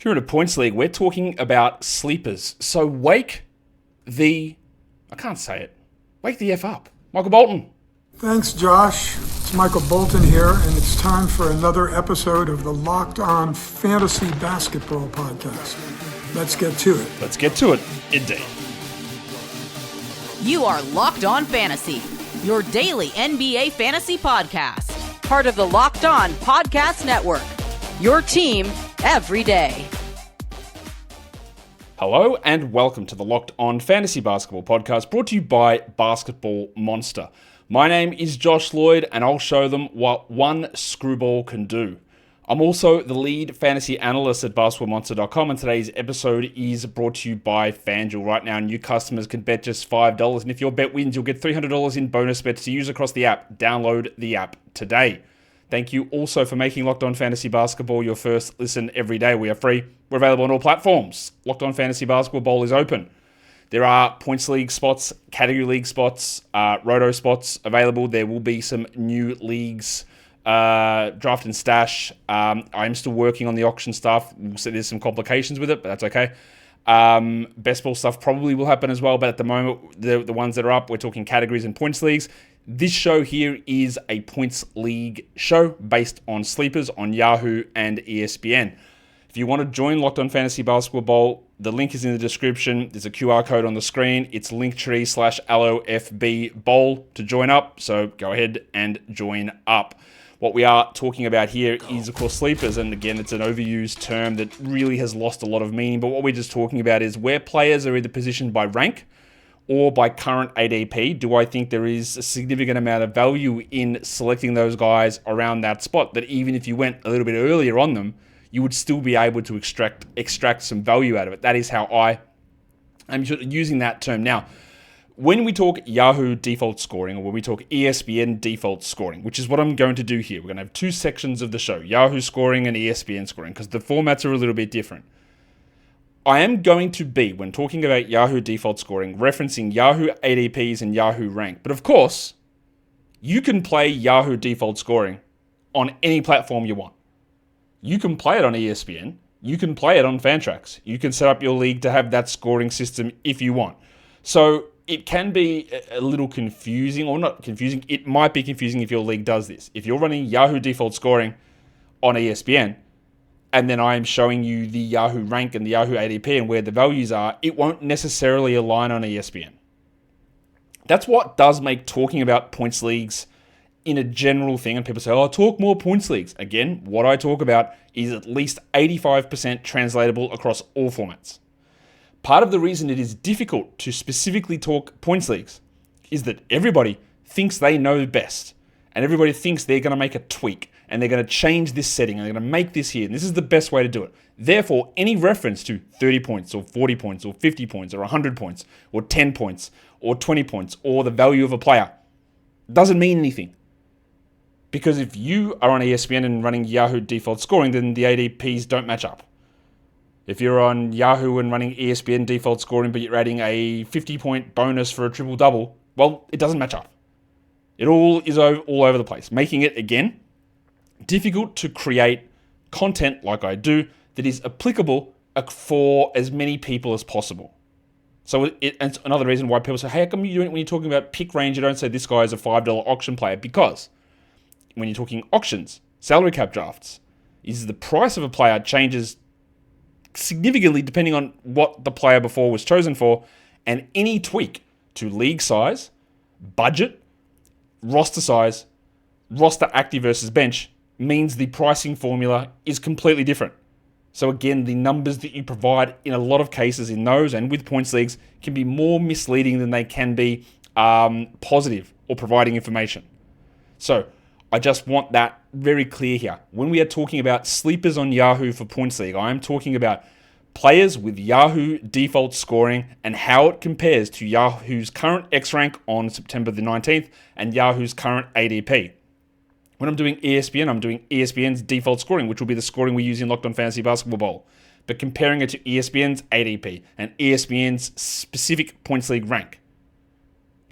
If you're in a points league, we're talking about sleepers. So wake the F up. Michael Bolton. Thanks, Josh. It's Michael Bolton here, and it's time for another episode of the Locked On Fantasy Basketball Podcast. Let's get to it. Let's get to it, indeed. You are Locked On Fantasy, your daily NBA fantasy podcast. Part of the Locked On Podcast Network, your team every day. Hello and welcome to the Locked On Fantasy Basketball Podcast, brought to you by Basketball Monster. My name is Josh Lloyd, and I'll show them what one screwball can do. I'm also the lead fantasy analyst at basketballmonster.com, and today's episode is brought to you by FanDuel. Right now, new customers can bet just $5, and if your bet wins, you'll get $300 in bonus bets to use across the app. Download the app today. Thank you also for making Locked On Fantasy Basketball your first listen every day. We are free. We're available on all platforms. Locked On Fantasy Basketball Bowl is open. There are points league spots, category league spots, roto spots available. There will be some new leagues, draft and stash. I'm still working on the auction stuff. So there's some complications with it, but that's okay. Best ball stuff probably will happen as well, but at the moment, the ones that are up, we're talking categories and points leagues. This show here is a points league show based on sleepers on Yahoo and ESPN. If you want to join Locked On Fantasy Basketball Bowl, the link is in the description. There's a QR code on the screen. It's linktree/LOFB Bowl to join up. So go ahead and join up. What we are talking about here is, of course, sleepers. And again, it's an overused term that really has lost a lot of meaning. But what we're just talking about is where players are either positioned by rank or by current ADP. Do I think there is a significant amount of value in selecting those guys around that spot, that even if you went a little bit earlier on them, you would still be able to extract some value out of it? That is how I'm using that term. Now, when we talk Yahoo default scoring, or when we talk ESPN default scoring, which is what I'm going to do here, we're going to have two sections of the show, Yahoo scoring and ESPN scoring, because the formats are a little bit different. I am going to be, when talking about Yahoo default scoring, referencing Yahoo ADPs and Yahoo rank. But of course, you can play Yahoo default scoring on any platform you want. You can play it on ESPN. You can play it on Fantrax. You can set up your league to have that scoring system if you want. So it can be a little confusing, or not confusing. It might be confusing if your league does this. If you're running Yahoo default scoring on ESPN, and then I'm showing you the Yahoo rank and the Yahoo ADP and where the values are, it won't necessarily align on ESPN. That's what does make talking about points leagues in a general thing, and people say, oh, talk more points leagues. Again, what I talk about is at least 85% translatable across all formats. Part of the reason it is difficult to specifically talk points leagues is that everybody thinks they know best, and everybody thinks they're going to make a tweak, and they're going to change this setting, and they're going to make this here, and this is the best way to do it. Therefore, any reference to 30 points, or 40 points, or 50 points, or 100 points, or 10 points, or 20 points, or the value of a player doesn't mean anything. Because if you are on ESPN and running Yahoo default scoring, then the ADPs don't match up. If you're on Yahoo and running ESPN default scoring, but you're adding a 50-point bonus for a triple-double, well, it doesn't match up. It all is all over the place, making it, again, difficult to create content like I do that is applicable for as many people as possible. So it's another reason why people say, hey, how come when you're talking about pick range, you don't say this guy is a $5 auction player? Because when you're talking auctions, salary cap drafts, is the price of a player changes significantly depending on what the player before was chosen for, and any tweak to league size, budget, roster size, roster active versus bench means the pricing formula is completely different. So again, the numbers that you provide in a lot of cases in those and with points leagues can be more misleading than they can be positive or providing information. So I just want that very clear here. When we are talking about sleepers on Yahoo for points league, I am talking about players with Yahoo default scoring and how it compares to Yahoo's current X rank on September the 19th and Yahoo's current ADP. When I'm doing ESPN, I'm doing ESPN's default scoring, which will be the scoring we use in Locked On Fantasy Basketball Bowl. But comparing it to ESPN's ADP and ESPN's specific points league rank.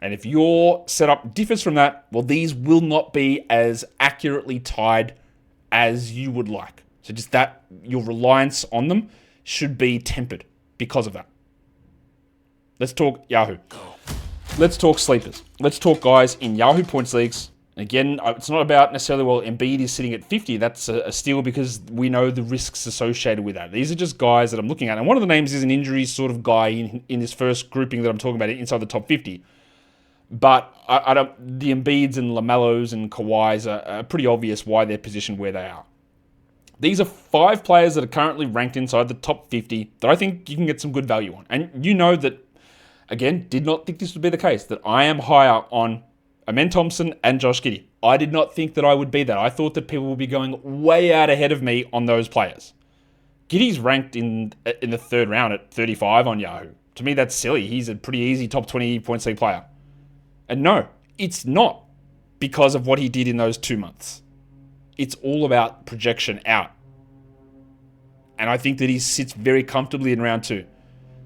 And if your setup differs from that, well, these will not be as accurately tied as you would like. So just that your reliance on them should be tempered because of that. Let's talk Yahoo. Let's talk sleepers. Let's talk guys in Yahoo points leagues. Again, it's not about necessarily, well, Embiid is sitting at 50. That's a steal because we know the risks associated with that. These are just guys that I'm looking at. And one of the names is an injury sort of guy in this first grouping that I'm talking about inside the top 50. But the Embiids and LaMelos and Kawhis are pretty obvious why they're positioned where they are. These are 5 players that are currently ranked inside the top 50 that I think you can get some good value on. And you know that, again, did not think this would be the case, that I am higher on Amen Thompson and Josh Giddey. I did not think that I would be that. I thought that people would be going way out ahead of me on those players. Giddey's ranked in the third round at 35 on Yahoo. To me, that's silly. He's a pretty easy top 20 points league player. And no, it's not because of what he did in those 2 months. It's all about projection out. And I think that he sits very comfortably in round 2.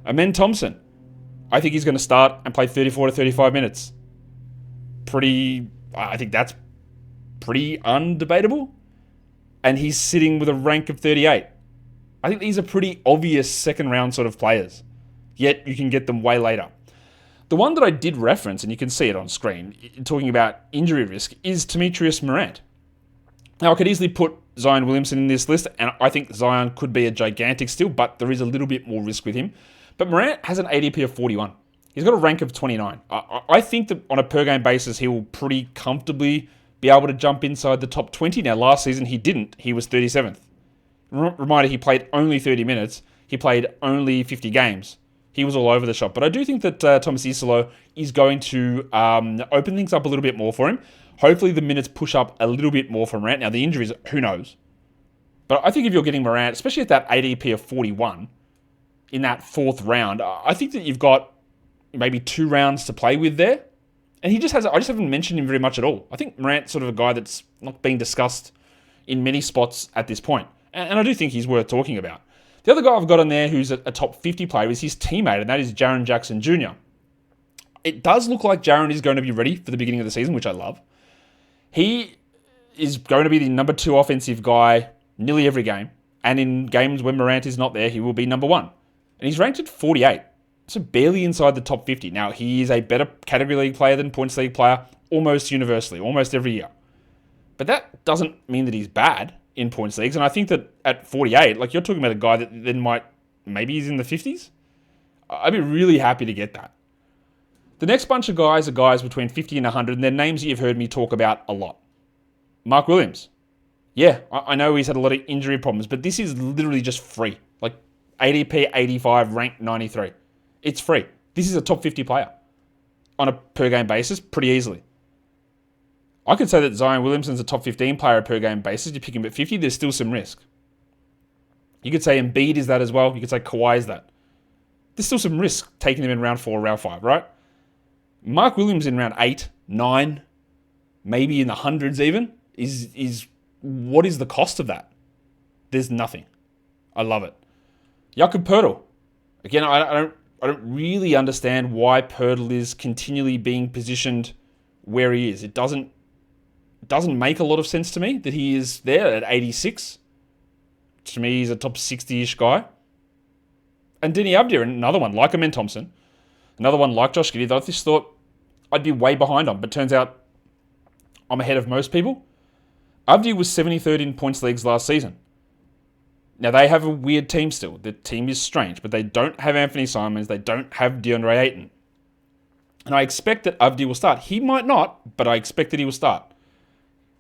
Amen Thompson, I think he's going to start and play 34 to 35 minutes. I think that's pretty undebatable. And he's sitting with a rank of 38. I think these are pretty obvious second round sort of players. Yet you can get them way later. The one that I did reference, and you can see it on screen, talking about injury risk, is Demetrius Morant. Now, I could easily put Zion Williamson in this list, and I think Zion could be a gigantic steal, but there is a little bit more risk with him. But Morant has an ADP of 41. He's got a rank of 29. I think that on a per-game basis, he will pretty comfortably be able to jump inside the top 20. Now, last season, he didn't. He was 37th. Reminder, he played only 30 minutes. He played only 50 games. He was all over the shop. But I do think that Thomas Isolo is going to open things up a little bit more for him. Hopefully, the minutes push up a little bit more for Morant. Now, the injuries, who knows? But I think if you're getting Morant, especially at that ADP of 41, in that 4th round, I think that you've got maybe 2 rounds to play with there. And I just haven't mentioned him very much at all. I think Morant's sort of a guy that's not being discussed in many spots at this point. And I do think he's worth talking about. The other guy I've got on there who's a top 50 player is his teammate, and that is Jaren Jackson Jr. It does look like Jaren is going to be ready for the beginning of the season, which I love. He is going to be the number 2 offensive guy nearly every game. And in games when Morant is not there, he will be number 1. And he's ranked at 48. So barely inside the top 50. Now, he is a better category league player than points league player almost universally, almost every year. But that doesn't mean that he's bad in points leagues. And I think that at 48, like you're talking about a guy that then maybe he's in the 50s. I'd be really happy to get that. The next bunch of guys are guys between 50 and 100, and they're names that you've heard me talk about a lot. Mark Williams. Yeah, I know he's had a lot of injury problems, but this is literally just free. Like ADP 85, ranked 93. It's free. This is a top 50 player on a per-game basis pretty easily. I could say that Zion Williamson's a top 15 player per game basis. You pick him at 50, there's still some risk. You could say Embiid is that as well. You could say Kawhi is that. There's still some risk taking him in round 4 or round 5, right? Mark Williams in round 8, 9, maybe in the hundreds even, is what is the cost of that? There's nothing. I love it. Jakob Poeltl. Again, I don't really understand why Poeltl is continually being positioned where he is. It doesn't make a lot of sense to me that he is there at 86. To me, he's a top 60-ish guy. And Denny Abdir, another one like Amen Thompson, another one like Josh Giddey, that I just thought I'd be way behind on, but turns out I'm ahead of most people. Abdir was 73rd in points leagues last season. Now, they have a weird team still. The team is strange, but they don't have Anthony Simons. They don't have DeAndre Ayton. And I expect that Abdir will start. He might not, but I expect that he will start.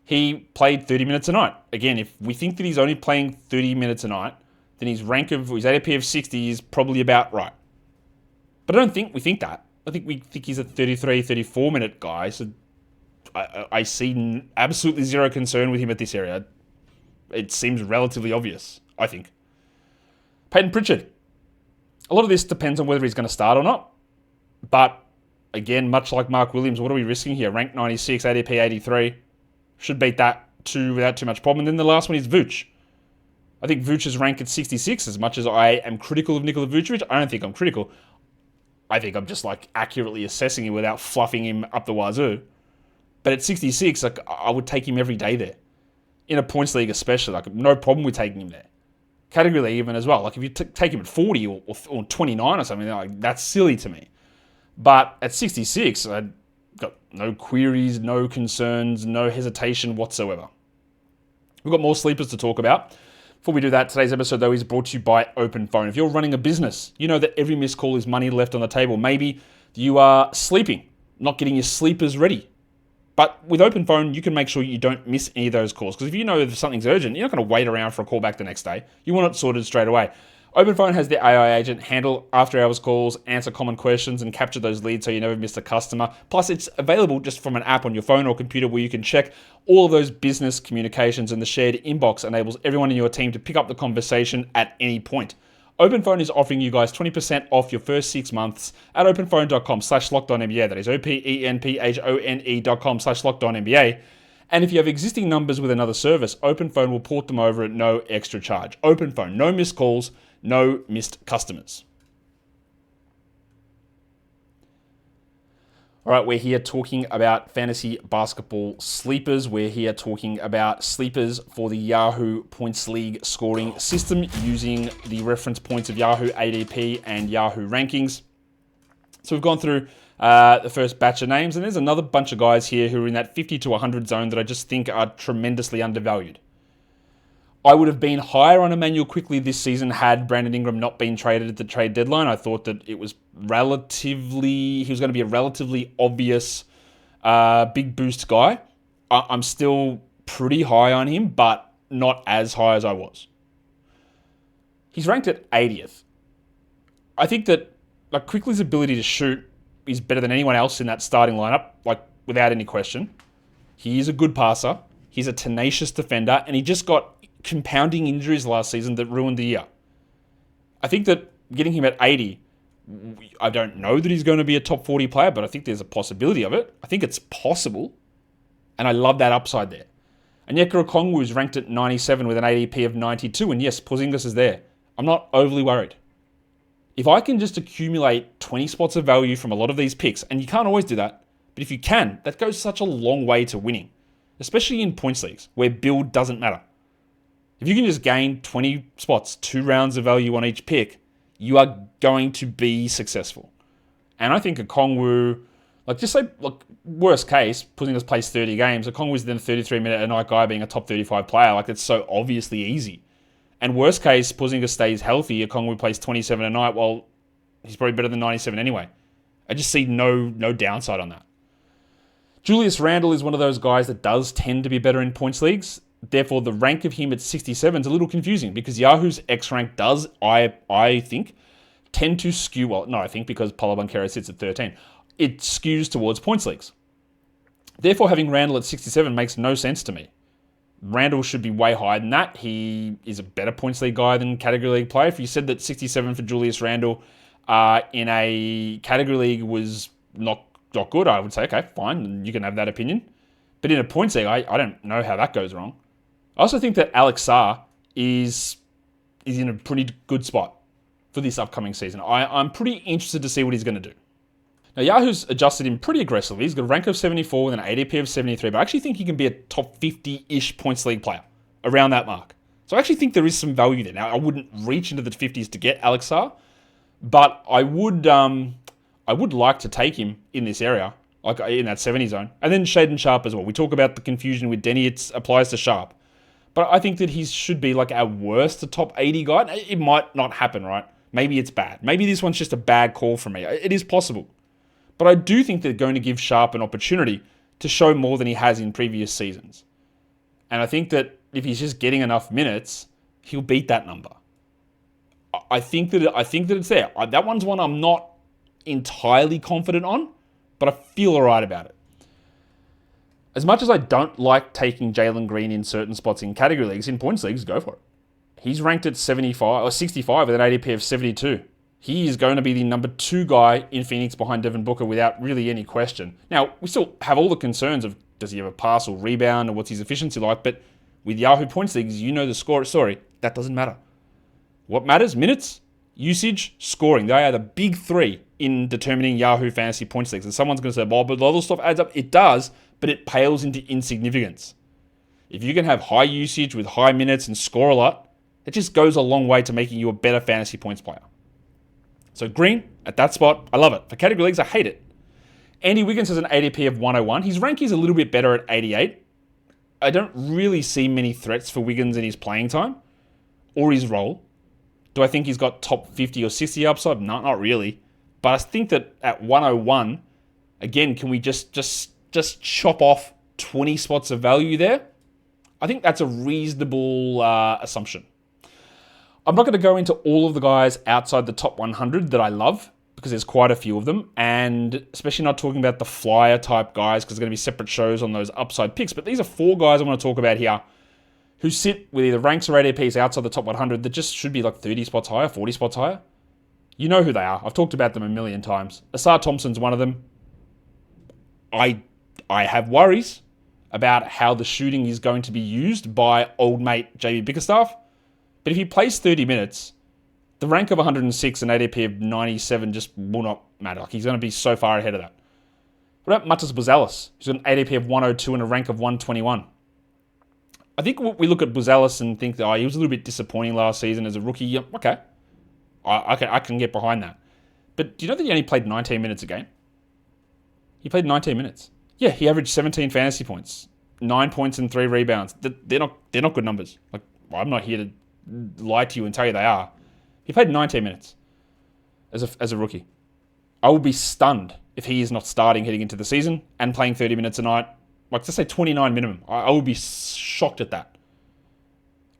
He played 30 minutes a night. Again, if we think that he's only playing 30 minutes a night, then his ADP of 60 is probably about right. But I don't think we think that. I think we think he's a 33, 34-minute guy. So I see absolutely zero concern with him at this area. It seems relatively obvious, I think. Peyton Pritchard. A lot of this depends on whether he's going to start or not. But again, much like Mark Williams, what are we risking here? Ranked 96, ADP 83. Should beat that without too much problem. And then the last one is Vooch. I think Vooch is ranked at 66. As much as I am critical of Nikola Vucevic, I don't think I'm critical. I think I'm just accurately assessing him without fluffing him up the wazoo. But at 66, I would take him every day there. In a points league especially, no problem with taking him there. category league even as well. Like if you take him at 40 or 29 or something, like that's silly to me. But at 66, I got no queries, no concerns, no hesitation whatsoever. We've got more sleepers to talk about. Before we do that, today's episode, though, is brought to you by Open Phone. If you're running a business, you know that every missed call is money left on the table. Maybe you are sleeping, not getting your sleepers ready. But with Open Phone, you can make sure you don't miss any of those calls. Because if you know if something's urgent, you're not going to wait around for a call back the next day. You want it sorted straight away. Open Phone has the AI agent handle after-hours calls, answer common questions, and capture those leads so you never miss a customer. Plus, it's available just from an app on your phone or computer where you can check all of those business communications, and the shared inbox enables everyone in your team to pick up the conversation at any point. Open Phone is offering you guys 20% off your first 6 months at openphone.com/lockedonnba. That is openphone.com/lockedonnba. And if you have existing numbers with another service, Open Phone will port them over at no extra charge. Open Phone, no missed calls, no missed customers. All right, we're here talking about fantasy basketball sleepers. We're here talking about sleepers for the Yahoo Points League scoring system using the reference points of Yahoo ADP and Yahoo rankings. So we've gone through the first batch of names, and there's another bunch of guys here who are in that 50 to 100 zone that I just think are tremendously undervalued. I would have been higher on Emmanuel Quickley this season had Brandon Ingram not been traded at the trade deadline. I thought that he was going to be a relatively obvious big boost guy. I'm still pretty high on him, but not as high as I was. He's ranked at 80th. I think that Quickley's ability to shoot is better than anyone else in that starting lineup, without any question. He is a good passer. He's a tenacious defender, and he just got compounding injuries last season that ruined the year. I think that getting him at 80, I don't know that he's going to be a top 40 player, but I think there's a possibility of it. I think it's possible, and I love that upside there. And Onyeka Okongwu is ranked at 97 with an ADP of 92, and yes, Porzingis is there. I'm not overly worried. If I can just accumulate 20 spots of value from a lot of these picks, and you can't always do that, but if you can, that goes such a long way to winning, especially in points leagues where build doesn't matter. If you can just gain 20 spots, 2 rounds of value on each pick, you are going to be successful. And I think Okongwu, worst case, Porzingis plays 30 games, Okongwu's then a 33-minute-a-night guy being a top 35 player. It's so obviously easy. And worst case, Porzingis stays healthy, Okongwu plays 27 a night, well, he's probably better than 97 anyway. I just see no downside on that. Julius Randle is one of those guys that does tend to be better in points leagues. Therefore, the rank of him at 67 is a little confusing because Yahoo's X rank does, I think, tend to skew, because Paolo Banchero sits at 13. It skews towards points leagues. Therefore, having Randle at 67 makes no sense to me. Randle should be way higher than that. He is a better points league guy than category league player. If you said that 67 for Julius Randle in a category league was not good, I would say, okay, fine, you can have that opinion. But in a points league, I don't know how that goes wrong. I also think that Alex Sarr is in a pretty good spot for this upcoming season. I'm pretty interested to see what he's going to do. Now, Yahoo's adjusted him pretty aggressively. He's got a rank of 74 with an ADP of 73, but I actually think he can be a top 50-ish points league player around that mark. So I actually think there is some value there. Now, I wouldn't reach into the 50s to get Alex Sarr, but I would like to take him in this area, in that 70 zone. And then Shaedon Sharpe as well. We talk about the confusion with Denny. It applies to Sharpe. But I think that he should be our worst top 80 guy. It might not happen, right? Maybe it's bad. Maybe this one's just a bad call for me. It is possible. But I do think they're going to give Sharpe an opportunity to show more than he has in previous seasons. And I think that if he's just getting enough minutes, he'll beat that number. I think that it's there. That one's one I'm not entirely confident on, but I feel all right about it. As much as I don't like taking Jalen Green in certain spots in category leagues, in points leagues, go for it. He's ranked at 75 or 65 with an ADP of 72. He is going to be the number 2 guy in Phoenix behind Devin Booker without really any question. Now, we still have all the concerns of does he have a pass or rebound or what's his efficiency like, but with Yahoo points leagues, you know the score. Sorry, that doesn't matter. What matters? Minutes, usage, scoring. They are the big 3 in determining Yahoo fantasy points leagues. And someone's going to say, well, but the other stuff adds up. It does, but it pales into insignificance. If you can have high usage with high minutes and score a lot, It just goes a long way to making you a better fantasy points player. So Green, at that spot, I love it. For category leagues, I hate it. Andy Wiggins has an ADP of 101. His ranking is a little bit better at 88. I don't really see many threats for Wiggins in his playing time or his role. Do I think he's got top 50 or 60 upside? No, not really. But I think that at 101, again, can we just chop off 20 spots of value there? I think that's a reasonable assumption. I'm not going to go into all of the guys outside the top 100 that I love, because there's quite a few of them, and especially not talking about the flyer type guys, because there's going to be separate shows on those upside picks. But these are 4 guys I want to talk about here who sit with either ranks or ADPs outside the top 100 that just should be like 30 spots higher, 40 spots higher. You know who they are. I've talked about them a million times. Amen Thompson's one of them. I have worries about how the shooting is going to be used by old mate JB Bickerstaff. But if he plays 30 minutes, the rank of 106 and ADP of 97 just will not matter. Like, he's going to be so far ahead of that. What about Matas Buzelis? He's got an ADP of 102 and a rank of 121. I think we look at Buzelis and think that he was a little bit disappointing last season as a rookie. Yeah, okay. I can get behind that. But do you know that he only played 19 minutes a game? He played 19 minutes. Yeah, he averaged 17 fantasy points, 9 points and 3 rebounds. They're not good numbers. Like, I'm not here to lie to you and tell you they are. He played 19 minutes as a rookie. I will be stunned if he is not starting heading into the season and playing 30 minutes a night. Like, just say 29 minimum. I will be shocked at that.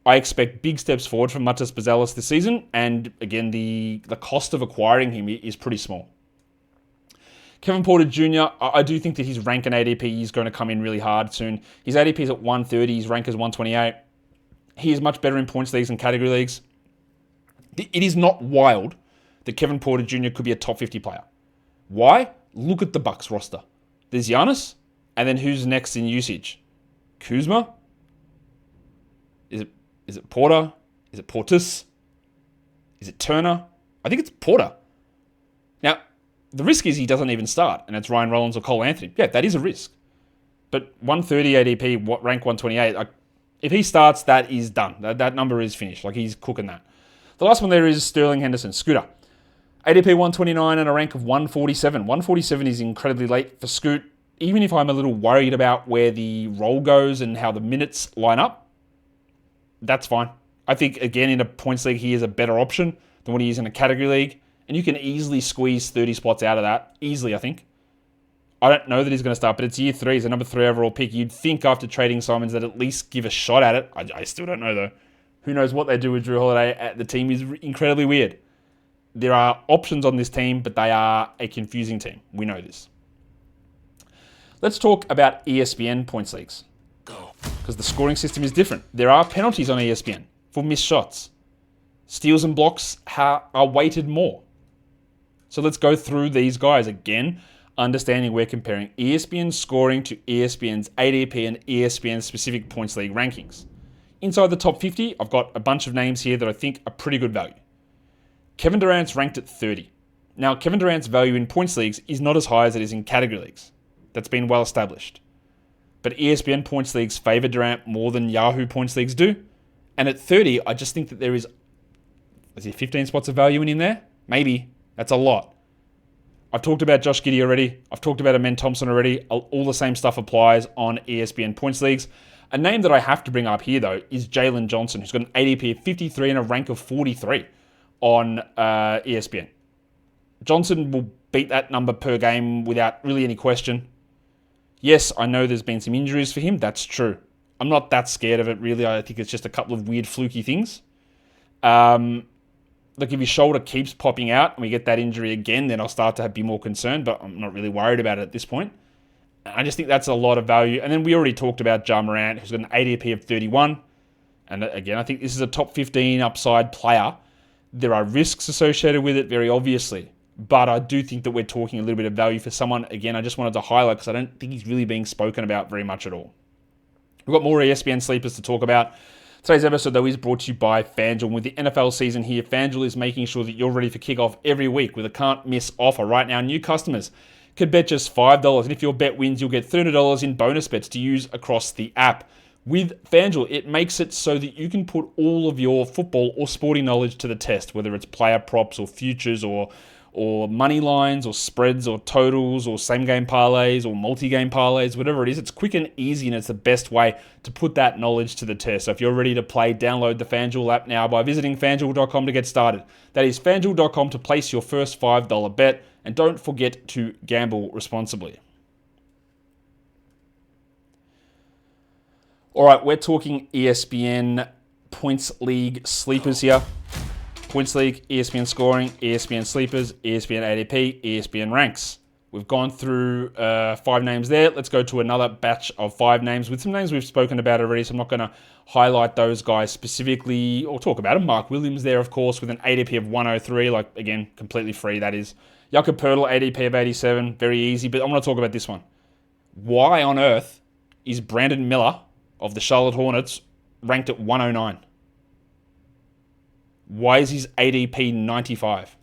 I expect big steps forward from Matas Buzelis this season, and again, the cost of acquiring him is pretty small. Kevin Porter Jr., I do think that his rank and ADP is going to come in really hard soon. His ADP is at 130, his rank is 128. He is much better in points leagues and category leagues. It is not wild that Kevin Porter Jr. could be a top 50 player. Why? Look at the Bucks roster. There's Giannis, and then who's next in usage? Kuzma? Is it Porter? Is it Portis? Is it Turner? I think it's Porter. Now, the risk is he doesn't even start, and it's Ryan Rollins or Cole Anthony. Yeah, that is a risk. But 130 ADP, rank 128, if he starts, that is done. That number is finished. Like, he's cooking that. The last one there is Sterling Henderson, Scooter. ADP 129 and a rank of 147. 147 is incredibly late for Scoot. Even if I'm a little worried about where the role goes and how the minutes line up, that's fine. I think, again, in a points league, he is a better option than what he is in a category league. And you can easily squeeze 30 spots out of that. Easily, I think. I don't know that he's going to start, but it's year 3. He's a number 3 overall pick. You'd think after trading Simons that at least give a shot at it. I still don't know, though. Who knows what they do with Drew Holiday? The team is incredibly weird. There are options on this team, but they are a confusing team. We know this. Let's talk about ESPN points leagues. Go. Because the scoring system is different. There are penalties on ESPN for missed shots. Steals and blocks are weighted more. So let's go through these guys again, understanding we're comparing ESPN scoring to ESPN's ADP and ESPN specific points league rankings. Inside the top 50, I've got a bunch of names here that I think are pretty good value. Kevin Durant's ranked at 30. Now, Kevin Durant's value in points leagues is not as high as it is in category leagues. That's been well established. But ESPN points leagues favor Durant more than Yahoo points leagues do. And at 30, I just think that there is 15 spots of value in there? Maybe. That's a lot. I've talked about Josh Giddey already. I've talked about Amen Thompson already. All the same stuff applies on ESPN points leagues. A name that I have to bring up here, though, is Jalen Johnson, who's got an ADP of 53 and a rank of 43 on ESPN. Johnson will beat that number per game without really any question. Yes, I know there's been some injuries for him. That's true. I'm not that scared of it, really. I think it's just a couple of weird, fluky things. Look, if his shoulder keeps popping out and we get that injury again, then I'll start to be more concerned, but I'm not really worried about it at this point. I just think that's a lot of value. And then we already talked about Ja Morant, who's got an ADP of 31. And again, I think this is a top 15 upside player. There are risks associated with it, very obviously. But I do think that we're talking a little bit of value for someone. Again, I just wanted to highlight because I don't think he's really being spoken about very much at all. We've got more ESPN sleepers to talk about. Today's episode, though, is brought to you by FanDuel. With the NFL season here, FanDuel is making sure that you're ready for kickoff every week with a can't-miss offer. Right now, new customers can bet just $5. And if your bet wins, you'll get $300 in bonus bets to use across the app. With FanDuel, it makes it so that you can put all of your football or sporting knowledge to the test, whether it's player props or futures or money lines or spreads or totals or same-game parlays or multi-game parlays, whatever it is. It's quick and easy, and it's the best way to put that knowledge to the test. So if you're ready to play, download the FanDuel app now by visiting FanDuel.com to get started. That is FanDuel.com to place your first $5 bet, and don't forget to gamble responsibly. All right, we're talking ESPN Points League sleepers here. Points League, ESPN Scoring, ESPN Sleepers, ESPN ADP, ESPN Ranks. We've gone through 5 names there. Let's go to another batch of 5 names with some names we've spoken about already, so I'm not going to highlight those guys specifically or talk about them. Mark Williams there, of course, with an ADP of 103, again, completely free, that is. Jakob Poeltl, ADP of 87, very easy, but I want to talk about this one. Why on earth is Brandon Miller of the Charlotte Hornets ranked at 109? Why is his ADP 95?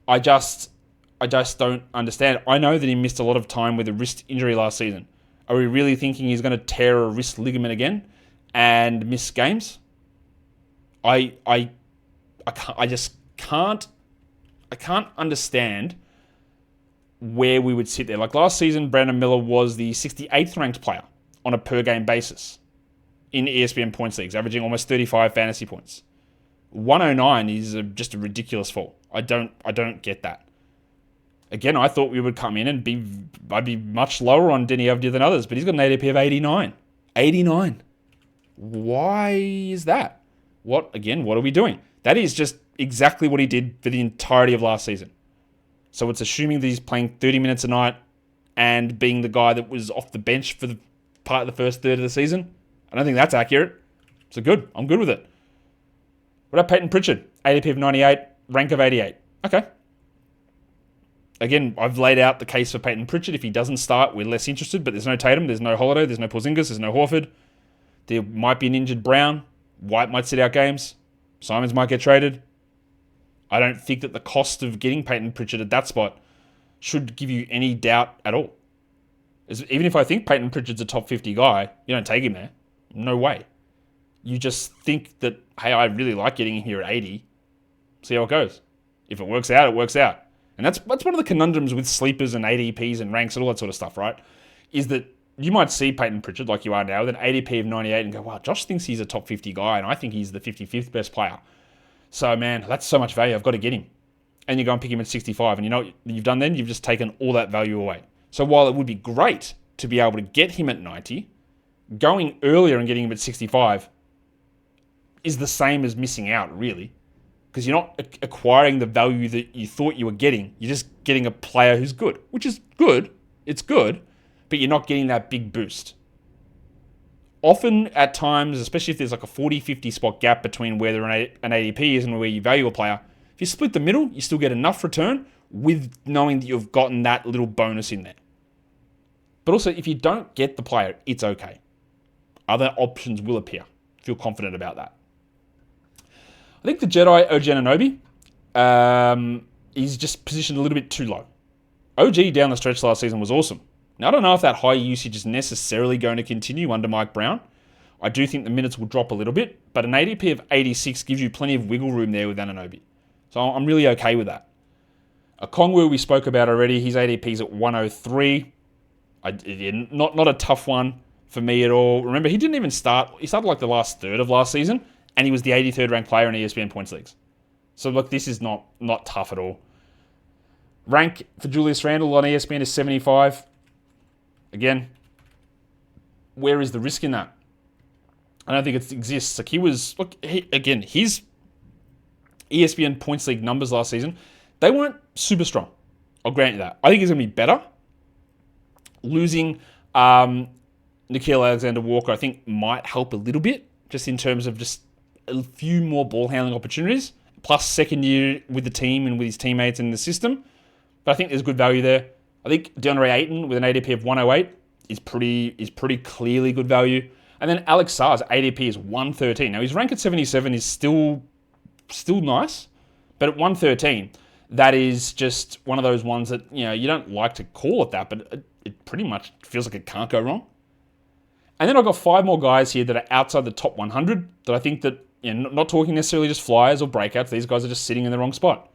I just don't understand. I know that he missed a lot of time with a wrist injury last season. Are we really thinking he's going to tear a wrist ligament again and miss games? I just can't understand where we would sit there. Like last season, Brandon Miller was the 68th ranked player on a per game basis in ESPN Points Leagues, averaging almost 35 fantasy points. 109 is just a ridiculous fall. I don't get that. Again, I thought we would come in and I'd be much lower on Denny Avdia than others, but he's got an ADP of 89. 89. Why is that? What are we doing? That is just exactly what he did for the entirety of last season. So it's assuming that he's playing 30 minutes a night and being the guy that was off the bench for the part of the first third of the season. I don't think that's accurate. So good. I'm good with it. What about Peyton Pritchard? ADP of 98, rank of 88. Okay. Again, I've laid out the case for Peyton Pritchard. If he doesn't start, we're less interested, but there's no Tatum, there's no Holiday, there's no Porzingis, there's no Horford. There might be an injured Brown. White might sit out games. Simons might get traded. I don't think that the cost of getting Peyton Pritchard at that spot should give you any doubt at all. Even if I think Peyton Pritchard's a top 50 guy, you don't take him there. No way. You just think that, hey, I really like getting him here at 80. See how it goes. If it works out, it works out. And that's one of the conundrums with sleepers and ADPs and ranks and all that sort of stuff, right? Is that you might see Peyton Pritchard like you are now with an ADP of 98 and go, wow, Josh thinks he's a top 50 guy and I think he's the 55th best player. So, man, that's so much value. I've got to get him. And you go and pick him at 65. And you know what you've done then? You've just taken all that value away. So while it would be great to be able to get him at 90, going earlier and getting him at 65 is the same as missing out, really. Because you're not acquiring the value that you thought you were getting. You're just getting a player who's good, which is good. It's good, but you're not getting that big boost. Often at times, especially if there's like a 40-50 spot gap between where an ADP is and where you value a player, if you split the middle, you still get enough return with knowing that you've gotten that little bonus in there. But also, if you don't get the player, it's okay. Other options will appear. Feel confident about that. I think the Jedi OG Anunoby is just positioned a little bit too low. OG down the stretch last season was awesome. Now, I don't know if that high usage is necessarily going to continue under Mike Brown. I do think the minutes will drop a little bit, but an ADP of 86 gives you plenty of wiggle room there with Anunoby. So I'm really okay with that. Okongwu we spoke about already. His ADP is at 103. Not a tough one for me at all. Remember, he didn't even start. He started like the last third of last season, and he was the 83rd ranked player in ESPN Points Leagues. So look, this is not tough at all. Rank for Julius Randle on ESPN is 75. Again, where is the risk in that? I don't think it exists. Like his ESPN Points League numbers last season, they weren't super strong. I'll grant you that. I think he's going to be better. Losing Nickeil Alexander-Walker, I think, might help a little bit, just in terms of just a few more ball handling opportunities, plus second year with the team and with his teammates in the system. But I think there's good value there. I think DeAndre Ayton with an ADP of 108 is pretty clearly good value. And then Alex Sarr's ADP is 113. Now his rank at 77 is still nice, but at 113, that is just one of those ones that, you know, you don't like to call it that, but it pretty much feels like it can't go wrong. And then I've got 5 more guys here that are outside the top 100 that I think that, not talking necessarily just flyers or breakouts, these guys are just sitting in the wrong spot.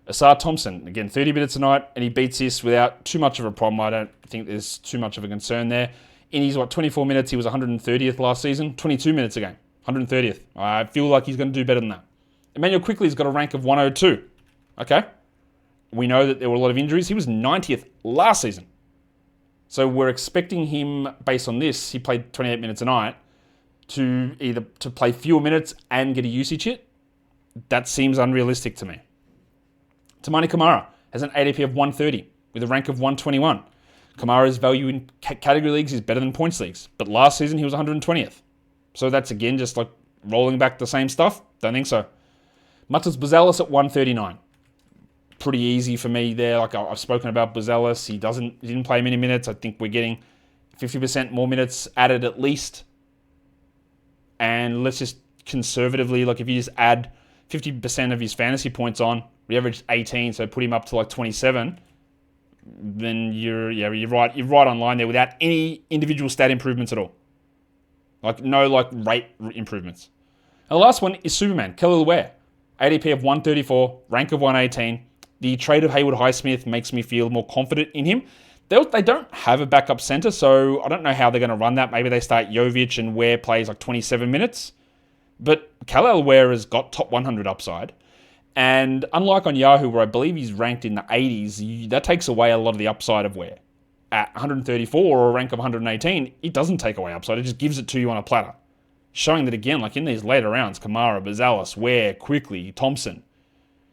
Amen Thompson, again, 30 minutes a night, and he beats this without too much of a problem. I don't think there's too much of a concern there. In his, 24 minutes, he was 130th last season, 22 minutes a game, 130th. I feel like he's going to do better than that. Emmanuel Quickly's got a rank of 102. Okay? We know that there were a lot of injuries. He was 90th last season. So we're expecting him, based on this, he played 28 minutes a night, to either to play fewer minutes and get a usage hit. That seems unrealistic to me. Tamani Kamara has an ADP of 130 with a rank of 121. Kamara's value in category leagues is better than points leagues, but last season he was 120th. So that's again just like rolling back the same stuff? Don't think so. Matas Buzelis at 139. Pretty easy for me there. Like I've spoken about Buzelis. He didn't play many minutes. I think we're getting 50% more minutes added at least. And let's just conservatively, like if you just add 50% of his fantasy points on, we averaged 18, so put him up to like 27, then you're right on line there without any individual stat improvements at all. Like no like rate improvements. And the last one is Superman, Kelly Ware. ADP of 134, rank of 118. The trade of Haywood Highsmith makes me feel more confident in him. They don't have a backup center, so I don't know how they're going to run that. Maybe they start Jovic and Ware plays like 27 minutes. But Kelly Ware has got top 100 upside. And unlike on Yahoo, where I believe he's ranked in the 80s, that takes away a lot of the upside of Ware. At 134 or a rank of 118, it doesn't take away upside. It just gives it to you on a platter. Showing that, again, like in these later rounds, Kamara, Buzelis, Ware, Quickly, Thompson,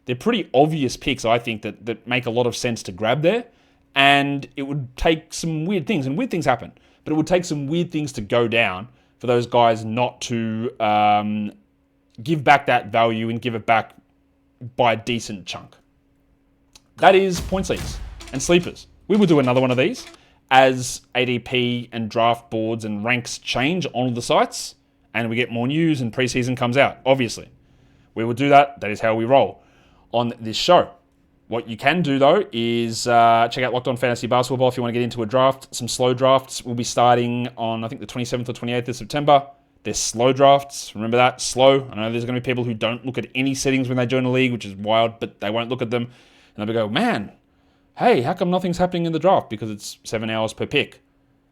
they're pretty obvious picks, I think, that make a lot of sense to grab there. And it would take some weird things, and weird things happen, but it would take some weird things to go down for those guys not to give back that value and give it back by a decent chunk. That is points leagues and sleepers. We will do another one of these as ADP and draft boards and ranks change on the sites and we get more news and preseason comes out, obviously. We will do that. That is how we roll on this show. What you can do, though, is check out Locked On Fantasy Basketball if you want to get into a draft. Some slow drafts will be starting on, I think, the 27th or 28th of September. They're slow drafts. Remember that? Slow. I know there's going to be people who don't look at any settings when they join a league, which is wild, but they won't look at them. And they'll go, man, hey, how come nothing's happening in the draft? Because it's 7 hours per pick.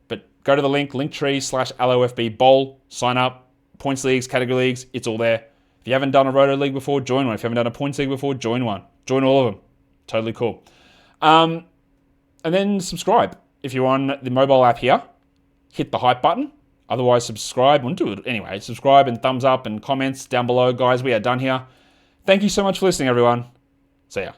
But go to the link, linktree/LOFB Bowl, sign up, points leagues, category leagues, it's all there. If you haven't done a Roto League before, join one. If you haven't done a points league before, join one. Join all of them. Totally cool. And then subscribe. If you're on the mobile app here, hit the hype button. Otherwise, subscribe. We'll do it anyway. Subscribe and thumbs up and comments down below. Guys, we are done here. Thank you so much for listening, everyone. See ya.